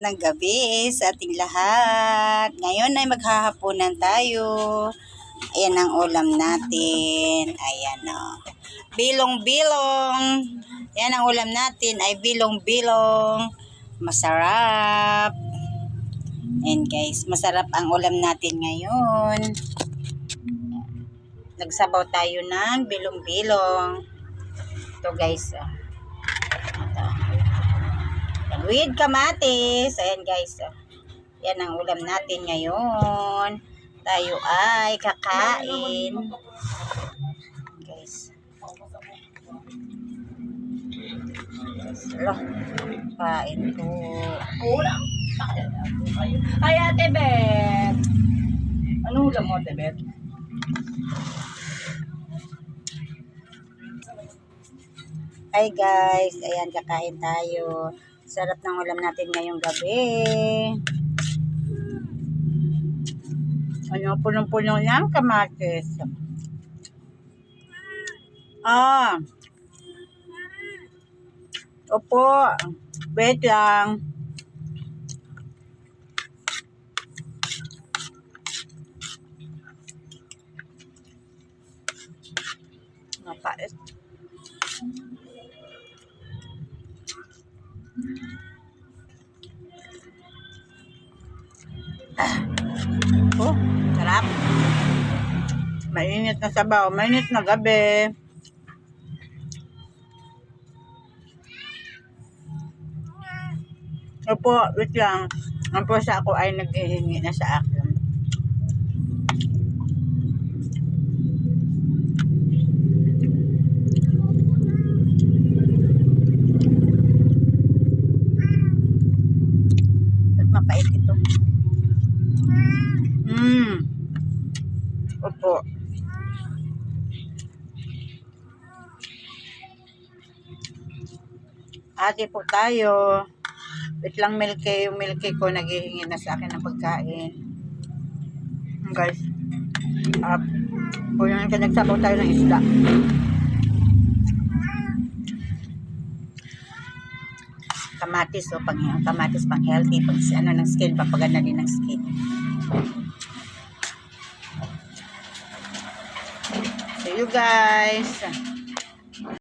Ng gabi sa ating lahat. Ngayon ay maghahaponan tayo. Ayan ang ulam natin. Ayan o. Bilong-bilong. Ayan ang ulam natin ay bilong-bilong. Masarap. Ayan guys, masarap ang ulam natin ngayon. Nagsabaw tayo ng bilong-bilong. Ito guys. Ito. With kamatis. Ayan guys. Yan ang ulam natin ngayon. Tayo ay kakain. Guys. Hello. Kain po. Ulam. Ay, Ate Bet. Anong ulam mo, Ate Bet? Hi guys. Ayan, kakain tayo. Sarap ng ulam natin ngayong gabi. Ano, punong-puno ng kamatis. Opo. Wait lang. Mapait. Oh, sarap. Mainit na sabaw. Mainit na gabi. Opo, wait lang. Ang pusa ko ay naghihingi na sa akin. Ba't mapait ito? Opo. Ate po tayo. Wait lang, Milky. Yung Milky ko naghihingi na sa akin ng pagkain. Guys. Kung yung nagsabaw tayo ng isda. Kamatis o kamatis pang healthy. Pag ano ng skin, papaganda din ng skin. See you guys.